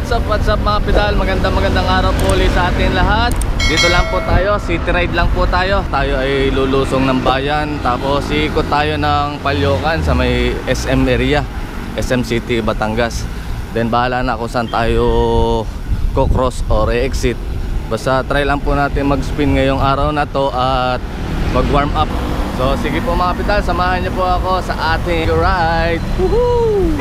What's up mga pedal? Magandang araw po ulit sa atin lahat. Dito lang po tayo, city ride lang po tayo. Tayo ay lulusong ng bayan. Tapos ikot tayo ng Palyokan sa may SM area, SM City, Batangas. Then bahala na kung saan tayo co-cross or exit. Basta try lang po natin mag-spin ngayong araw na to at mag-warm up. So sige po mga pedal, samahan niyo po ako sa ating ride. Woohoo!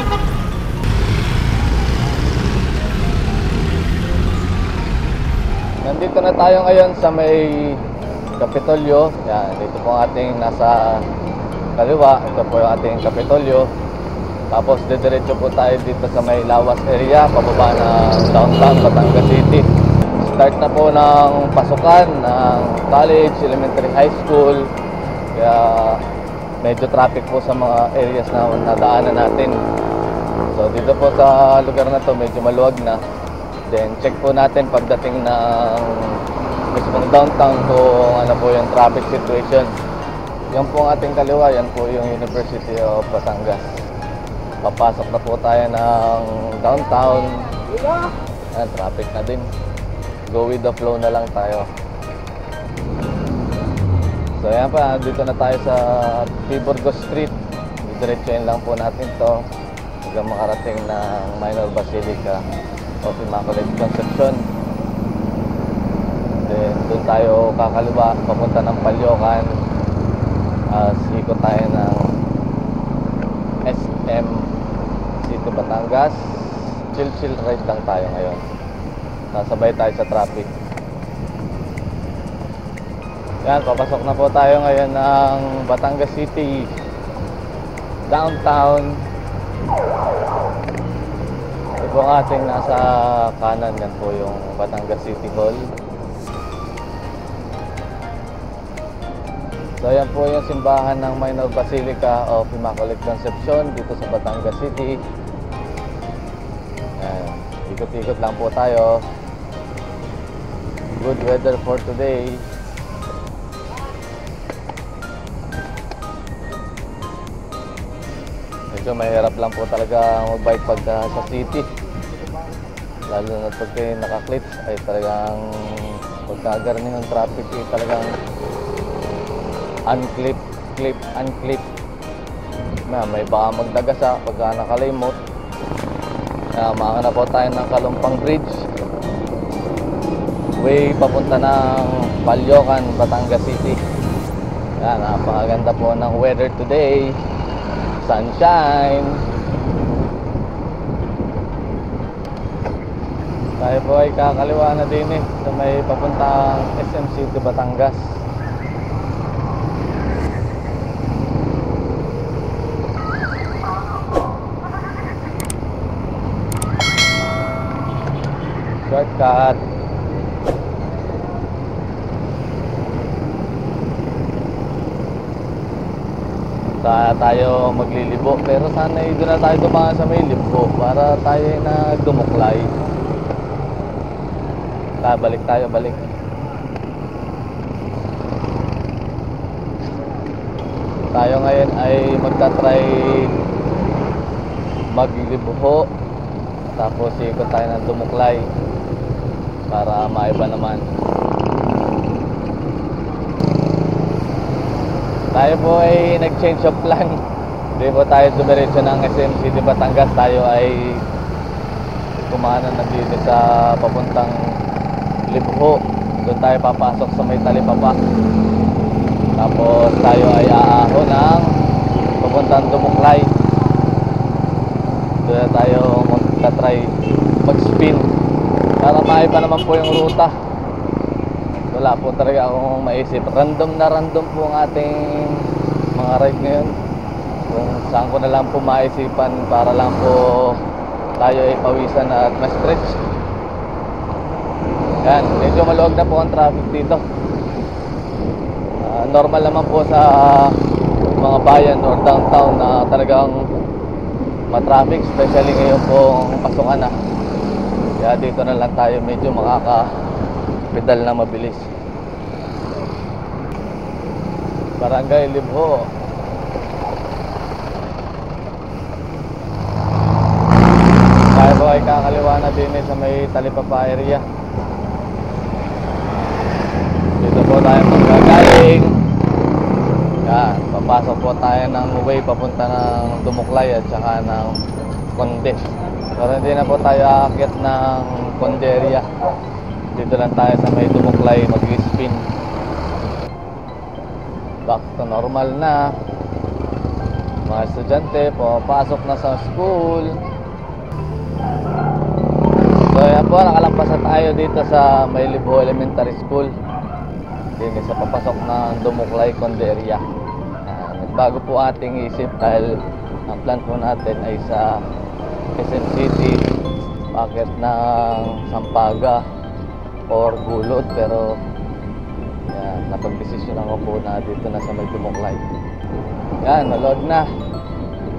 Nandito na tayo ngayon sa may Kapitolyo. Yan, dito po ang ating nasa kaliwa. Ito po yung ating Kapitolyo. Tapos didiretso po tayo dito sa may Lawas area, pababa ng downtown Batangas City. Start na po ng pasukan ng college, elementary, high school. Kaya medyo traffic po sa mga areas na nadaanan natin. So dito po sa lugar na to medyo maluwag na. Then check po natin pagdating ng mismong downtown kung ano po yung traffic situation. Yan po ang ating kaliwa, yan po yung University of Batangas. Papasok na po tayo ng downtown. Yan, traffic na din. Go with the flow na lang tayo. So yan pa, dito na tayo sa P. Burgos Street. Diretsuin lang po natin to hanggang makarating ng Minor Basilica of Immaculate Conception. Then doon tayo kakaliwa papunta ng Palyokan. Ikot tayo ng SM City, Batangas. Chill ride lang tayo ngayon. Sasabay tayo sa traffic. Yan, papasok na po tayo ngayon ng Batangas City downtown. Ito po ang ating nasa kanan. Yan po yung Batangas City Hall. So yan po yung simbahan ng Minor Basilica of Immaculate Conception dito sa Batangas City. Yan, ikot-ikot lang po tayo. Good weather for today. Medyo mahirap lang po talaga mag-bike pagka sa city. Lalo na pag kayo naka-clips ay talagang pagkagarni ng traffic ay talagang unclip. May baka magdagasa pagka nakalimot. Maanga na po tayo ng Kalumpang Bridge. Way papunta ng Palyokan, Batangas City. Yan, napakaganda po ng weather today. Sunshine. Tayo po ay kakaliwa na din sa may papuntang SM City, Batangas. Shortcut. Tayo maglilibo, pero sana doon na tayo dumaan sa may libo para tayo na dumuklay. Balik tayo ngayon ay magta-try maglibo, tapos ikot tayo ng dumuklay para maiba naman. Tayo po ay nag-change of plan. Hindi po tayo dumiretso ng SM City, Batangas. Tayo ay kumanan na dito sa papuntang Libho. Doon tayo papasok sa may Talipapa. Tapos tayo ay aahon ng papuntang Dumuklay. Doon na tayo magta-try mag-spin para maiba naman po yung ruta. Wala po talaga akong maisip. Random po ang ating mga ride ngayon. Kung saan ko na lang po maisipan para lang po tayo ay pawisan at ma-stretch. Yan, medyo maluwag na po ang traffic dito. Normal naman po sa mga bayan or downtown na talagang matraffic, especially ngayon pong pasukan na. Kaya dito na lang tayo medyo pedal na mabilis. Barangay Libho. Tayo po ay kakaliwa na din sa may Talipapa area. Dito po tayo magagaling. Yan, papasok po tayo ng way papunta ng Dumuklay at saka ng Conde. Pero hindi na po tayo aakyat ng Conde area. Dito lang tayo sa may Dumuklay mag-spin. Back to normal na. Mga estudyante papasok na sa school. So yan po, nakalampas na tayo dito sa May Libo Elementary School. Din sa papasok ng Dumuklay Conde area. Nagbago po ating isip dahil ang plan po natin ay sa Quezon City, packet ng Sampaga or Gulod, pero yan, napagdesisyon ako po na dito na sa May Dumuklay. Yan, naload na.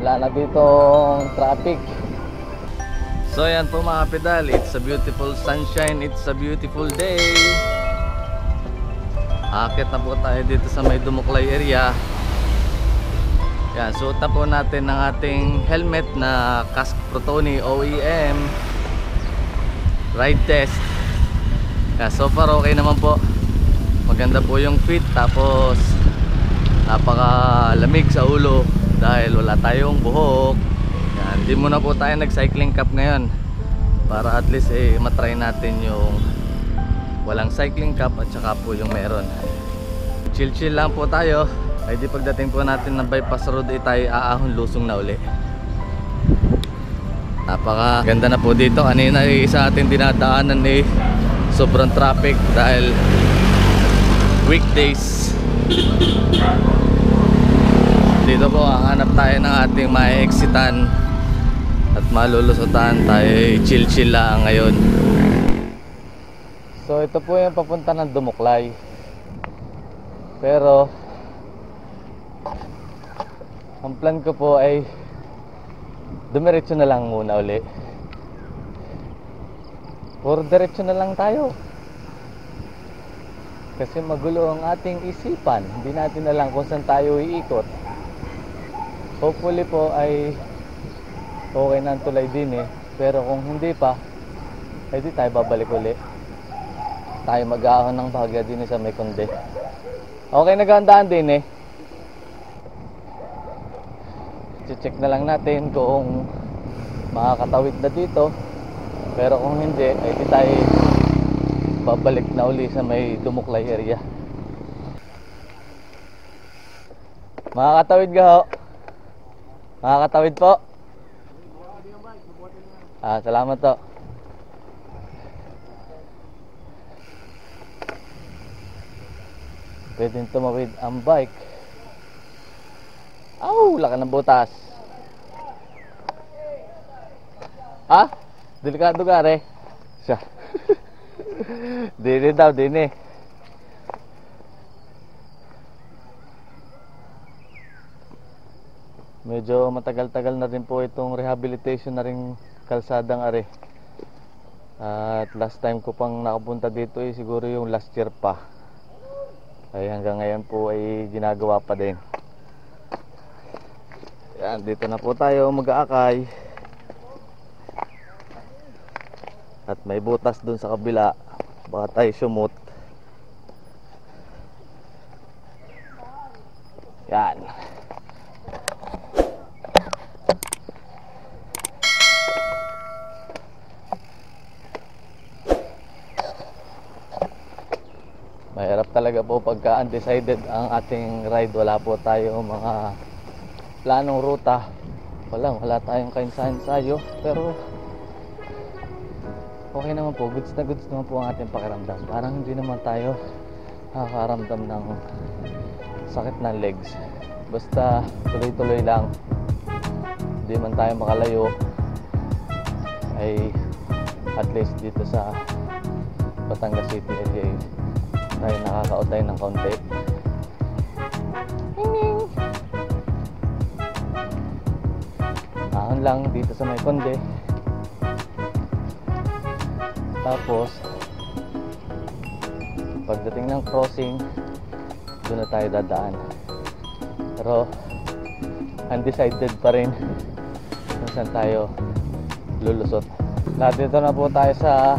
Wala na ditong traffic. So yan po mga pedal, it's a beautiful sunshine, it's a beautiful day. Akit na po tayo dito sa May Dumuklay area. Yan, suot na po natin ng ating helmet na Kask Protoni OEM ride test. Yan, so far okay naman po. Maganda po yung fit, tapos napakalamig sa ulo dahil wala tayong buhok. Yan, hindi muna po tayo nag-cycling cap ngayon para at least matry natin yung walang cycling cap at saka po yung meron. Chill lang po tayo. Ay di pagdating po natin ng bypass road tayo aahon lusong na uli. Napaka ganda na po dito. Kanina sa ating dinadaanan sobrang traffic dahil weekdays. Dito po hanap tayo ng ating ma-exitan at malulusutan tayo. Chill lang ngayon. So ito po yung papunta ng Dumuklay. Pero ang plan ko po ay dumiretso na lang muna uli. Puro diretso na lang tayo. Kasi magulo ang ating isipan. Hindi natin alam kung saan tayo iikot. Hopefully po ay okay na ang tulay din Pero kung hindi pa, ay di tayo babalik uli. Tayo mag-aahon ng Bahagya din sa May Conde. Okay, naghandaan din check na lang natin kung makakatawid na dito. Pero kung hindi, ay di tayo babalik na uli sa May Dumuklay area. Makakatawid ka ho? Makakatawid po? Salamat to. Pwedeng tumawid ang bike. Laki ng butas. Delikado ka siya. Dini daw, dini. Medyo matagal-tagal na rin po itong rehabilitation na rin kalsadang At last time ko pang nakapunta dito siguro yung last year pa. Ay hanggang ngayon po ay ginagawa pa din. Yan, dito na po tayo mag-aakay. At may butas dun sa kabila. Baka tayo sumut. Yan. Mahirap talaga po pagka undecided ang ating ride. Wala po tayo mga planong ruta. Wala tayong kainsayo. Pero okay naman po, goods na goods naman po ang ating pakiramdam. Parang hindi naman tayo nakakaramdam ng sakit ng legs. Basta tuloy-tuloy lang. Hindi man tayo makalayo, ay at least dito sa Batangas City area tayo nakakautay ng kaunti. Ahon lang dito sa May Conde. Tapos pagdating ng crossing, doon na tayo dadaan. Pero undecided pa rin kung saan tayo lulusot. Dito na po tayo sa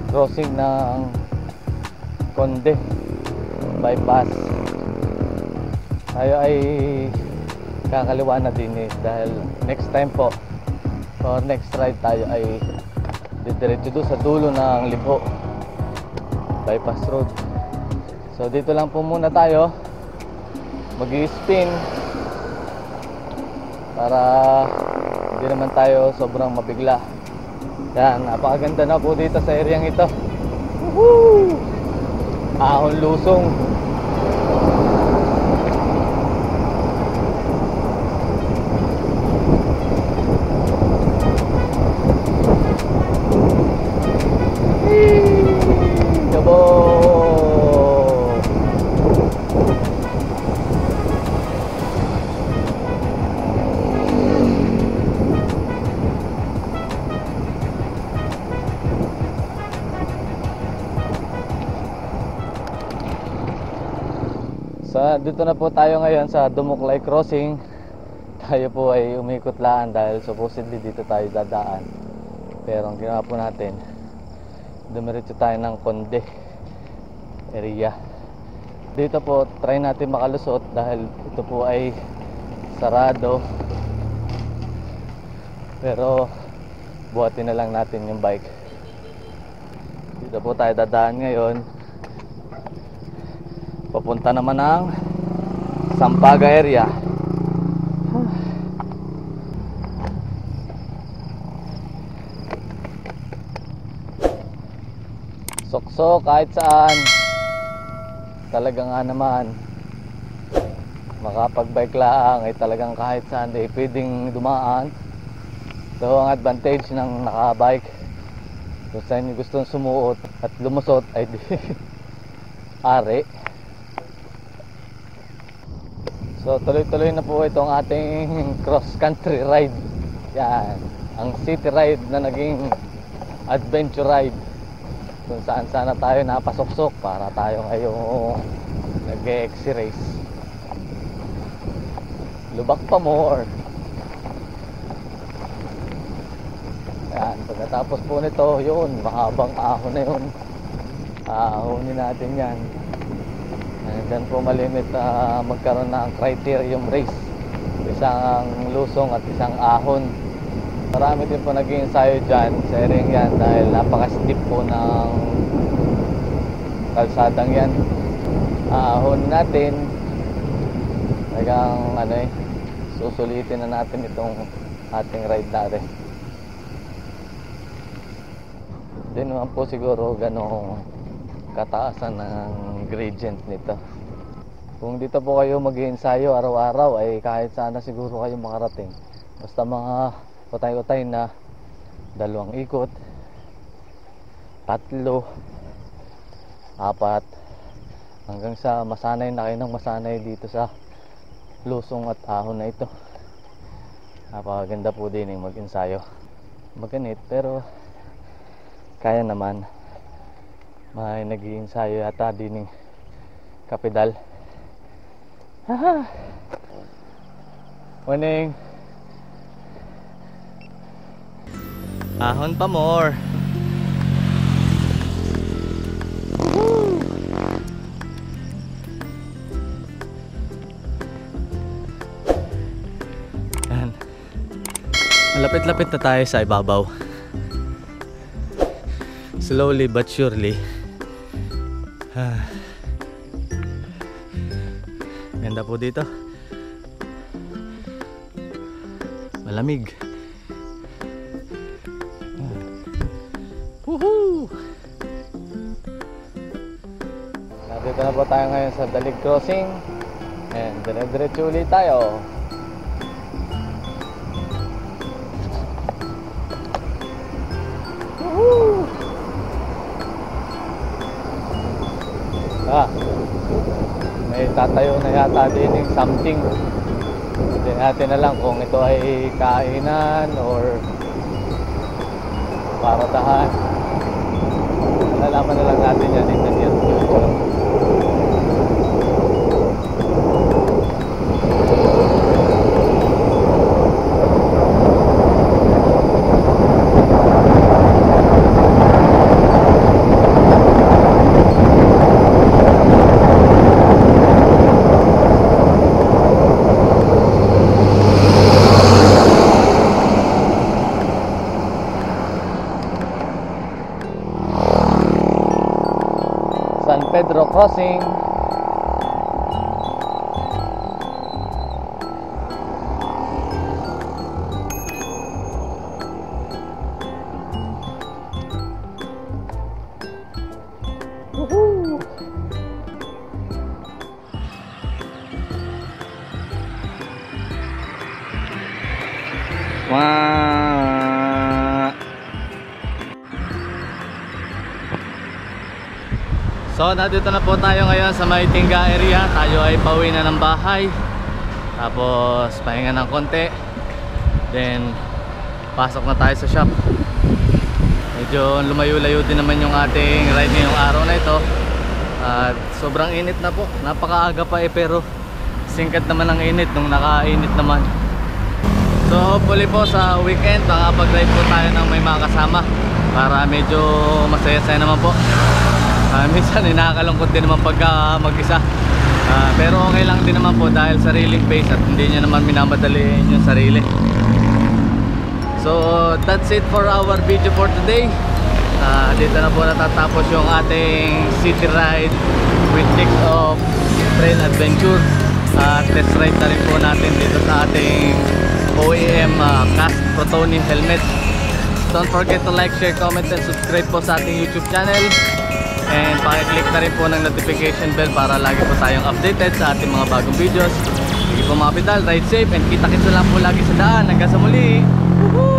crossing ng Conde bypass. Tayo ay kakaliwa na din dahil next time po or next ride tayo ay didiretso doon sa dulo ng Libho bypass road. So dito lang po muna tayo mag-i-spin para hindi naman tayo sobrang mabigla. Yan, napakaganda na po dito sa areang ito. Woohoo! Ahon lusong. Dito na po tayo ngayon sa Dumuklay Crossing. Tayo po ay umikot-laan dahil supposedly dito tayo dadaan. Pero ang ginawa po natin, dumiretso tayo ng Conde area. Dito po try natin makalusot dahil ito po ay sarado. Pero buhatin na lang natin yung bike. Dito po tayo dadaan ngayon. Papunta naman ng Sampaga area. Sokso kahit saan. Talaga nga naman makapag-bike lang ay talagang kahit saan ay pwedeng dumaan. So ang advantage ng naka-bike, kung saan nyo gustong sumuot at lumusot ay di ari. So tuloy-tuloy na po itong ating cross-country ride. Yan, ang city ride na naging adventure ride, kung saan sana tayo napasuksok para tayo ngayong nag-exi race. Lubak pa more. Yan, pagkatapos po nito, yun, mahabang ahon na yun. Ahonin natin yan. Diyan po malimit magkaroon ng criterium race, isang lusong at isang ahon. Marami din po naging ensayo dyan sa ring yan dahil napaka-steep po ng kalsadang yan. Ahon natin talagang susulitin na natin itong ating ride natin. Hindi naman po siguro ganong kataasan ng gradient nito. Kung dito po kayo mag-iensayo araw-araw ay kahit sana siguro kayo makarating. Basta mga utay-utay na 2 ikot, 3, 4, hanggang sa masanay na kayo ng masanay dito sa lusong at ahon na ito. Napakaganda po din yung mag-ensayo. Maganit pero kaya naman. May nag-iensayo yata din ng kapedal. Haha. Morning. Ahon pa more. Woohoo! Yan. Malapit-lapit na tayo sa ibabaw. Slowly but surely. Ganda po dito. Malamig. Woohoo! Dito na po tayo ngayon sa Dalig Crossing. And dire-diretso ulit tayo. Woohoo! May tatayo na yata din yung something. Hindi natin alam kung ito ay kainan or paradahan. Nalaman na lang natin yan in the near future. crossing. Woohoo! Wah. So, nandito na po tayo ngayon sa Maytingga area. Tayo ay pauwi na ng bahay. Tapos, pahinga ng konti. Then, pasok na tayo sa shop. Medyo lumayo-layo din naman yung ating ride ngayong araw na ito. At sobrang init na po. Napakaaga pa pero singkat naman ang init nung nakainit naman. So hopefully po sa weekend makapag-ride po tayo ng may mga kasama para medyo masaya-saya naman po. Minsan nakakalungkot din naman pagka mag-isa. Pero okay lang din naman po dahil sariling pace at hindi nyo naman minamadaliin yung sarili. So that's it for our video for today. Dito na po natatapos yung ating city ride with mix of trail adventure. Test ride na rin po natin dito sa ating OEM cast Protonim helmet. Don't forget to like, share, comment, and subscribe po sa ating YouTube channel. And pakiclick na rin po ng notification bell para lagi po tayong updated sa ating mga bagong videos. Sige po mga pedal, ride safe, and kita-kits na lang po lagi sa daan. Hanggang sa muli! Woohoo!